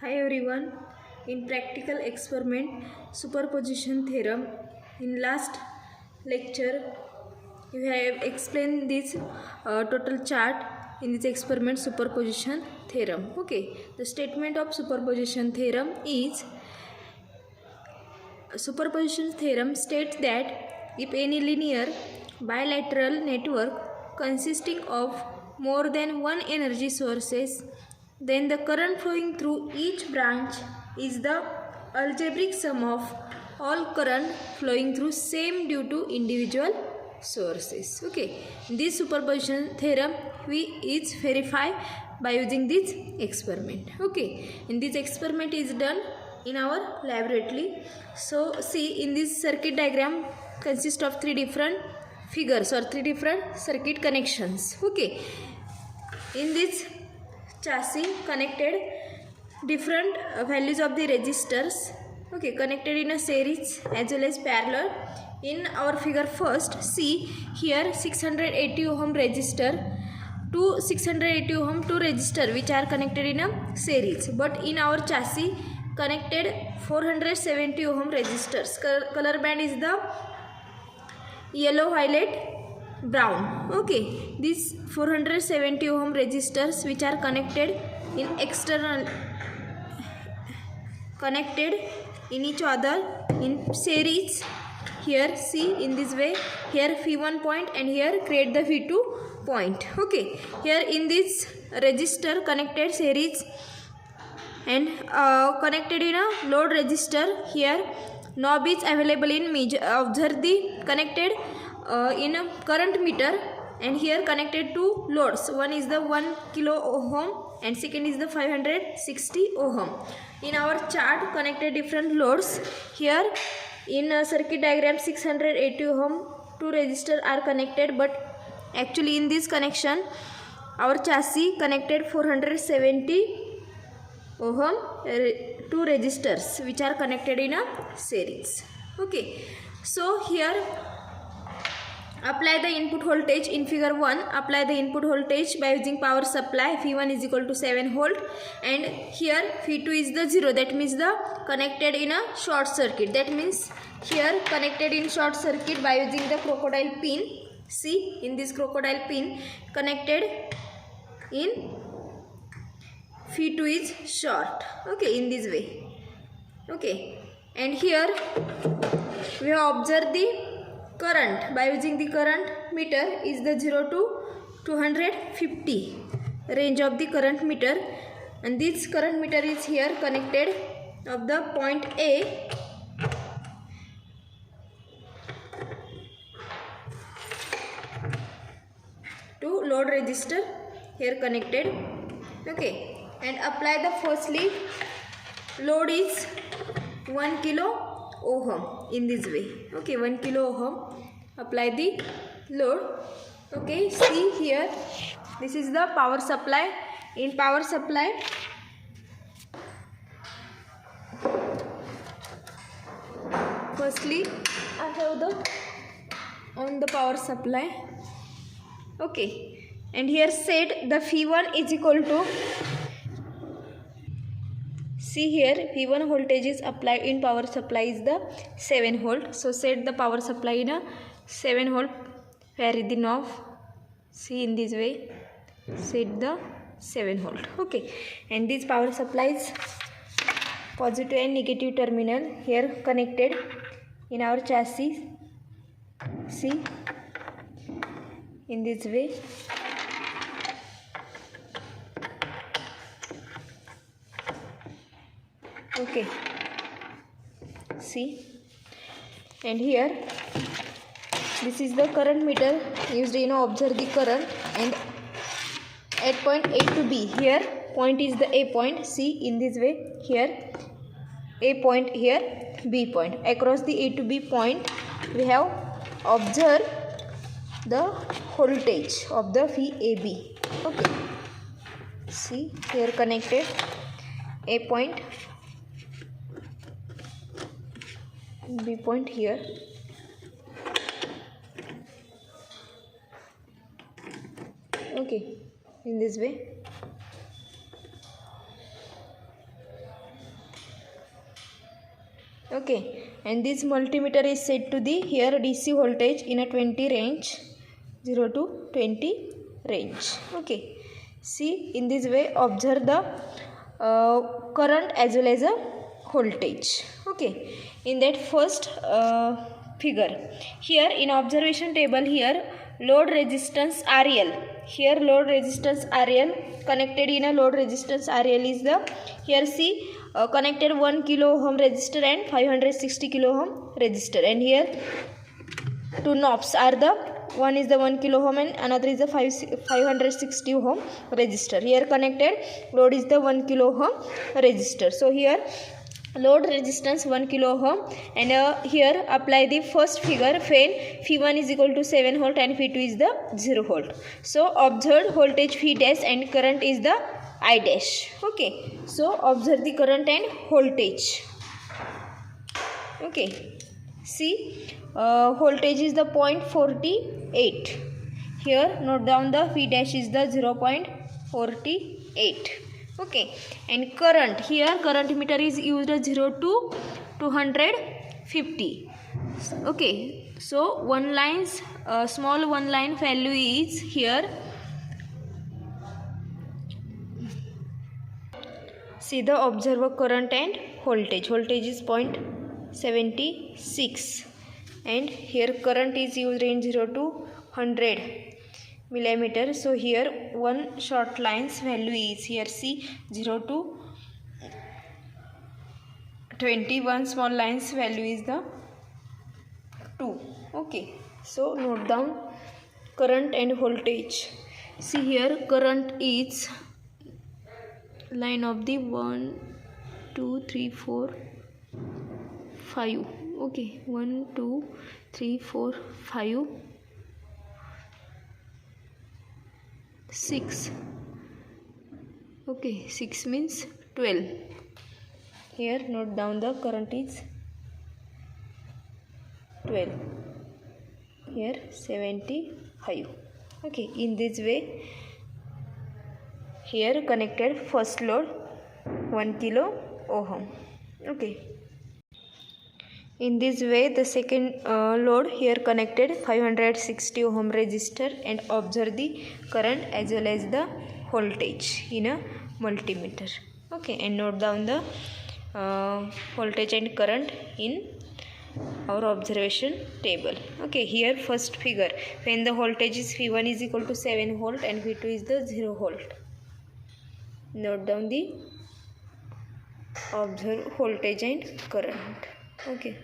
Hi everyone. In practical experiment superposition theorem, in last lecture we have explained this total chart in this experiment superposition theorem. Okay, the statement of superposition theorem is superposition theorem states that if any linear bilateral network consisting of more than one energy sources, then the current flowing through each branch is the algebraic sum of all current flowing through same due to individual sources. Okay, this superposition theorem is verified by using this experiment. Okay, and this experiment is done in our laboratory. So see, in this circuit diagram consists of three different figures or three different circuit connections. Okay, in this chassis connected different values of the resistors, okay, connected in a series as well as parallel. In our figure first, see here 680 ohm resistor to 680 ohm two resistor which are connected in a series, but in our chassis connected 470 ohm resistors. Color band is the yellow, violet, brown. Okay, these 470 ohm resistors which are connected in external, connected in each other in series. Here see, in this way, here V1 point and here create the V2 point. Okay, here in this resistor connected series and connected in a load resistor, here knob is available in measure. Observe the connected in a current meter, and here connected to loads. One is the 1 kilo ohm and second is the 560 ohm. In our chart connected different loads. Here in circuit diagram 680 ohm two resistors are connected, but actually in this connection our chassis connected 470 ohm two resistors which are connected in a series. Okay, so here apply the input voltage in figure 1. Apply the input voltage by using power supply. V1 is equal to 7 volt and here V2 is the 0, that means the connected in a short circuit. That means here connected in short circuit by using the crocodile pin. See, in this crocodile pin connected in V2 is short. Okay, in this way. Okay, and here we have observed the current by using the current meter is the 0 to 250 range of the current meter, and this current meter is here connected of the point A to load resistor here connected. Okay, and apply the firstly load is 1 kilo ohm in this way. Okay, 1 kilo ohm, apply the load. Okay, see here, this is the power supply. In power supply firstly I have the on the power supply. Okay, and here set the V1 is equal to, see here V1 voltage is applied in power supply is the 7 volt. So set the power supply in a 7 volt. Vary the knob. See, in this way set the 7 volt. Okay, and this power supply is positive and negative terminal here connected in our chassis. See, in this way. Okay, see, and here this is the current meter used in observe the current, and at point A to B, here point is the A point. See, in this way, here A point, here B point. Across the A to B point we have observed the voltage of the VAB. Okay, see, here connected A point, B point here. Okay, in this way. Okay, and this multimeter is set to the here DC voltage in a 20 range, 0 to 20 range. Okay, see, in this way observe the current as well as a voltage. Okay, in that first figure, here in observation table, here load resistance RL, here load resistance RL connected in a load resistance RL is the, here see, connected 1 kilo ohm resistor and 560 kilo ohm resistor, and here two knobs are the, one is the 1 kilo ohm and another is the 560 ohm resistor. Here connected load is the 1 kilo ohm resistor. So here load resistance 1 kilo ohm, and here apply the first figure when Phi1 is equal to 7 volt and Phi2 is the 0 volt. So observed voltage Phi dash and current is the I dash. Okay, so observe the current and voltage. Okay, see, voltage is the 0.48. Here note down the Phi dash is the 0.48. Okay, and current, here current meter is used as 0 to 250. Okay, so one line's small one line value is here, see the observer current and voltage. Voltage is 0.76 and here current is used in 0 to 100 millimeter. So here one short line's value is, here see, 0 to 20, one small line's value is the 2. Okay, so note down current and voltage. See, here current is line of the 1 2 3 4 5. Okay, 1 2 3 4 5 6. Okay, 6 means 12. Here note down the current is 12, here 75. Okay, in this way here connected first load 1 kilo ohm. Okay, in this way the second load here connected 560 ohm resistor, and observe the current as well as the voltage in a multimeter. Okay, and note down the voltage and current in our observation table. Okay, here first figure, when the voltage is Phi1 is equal to 7 volt and Phi2 is the 0 volt. Note down the observed voltage and current. Okay.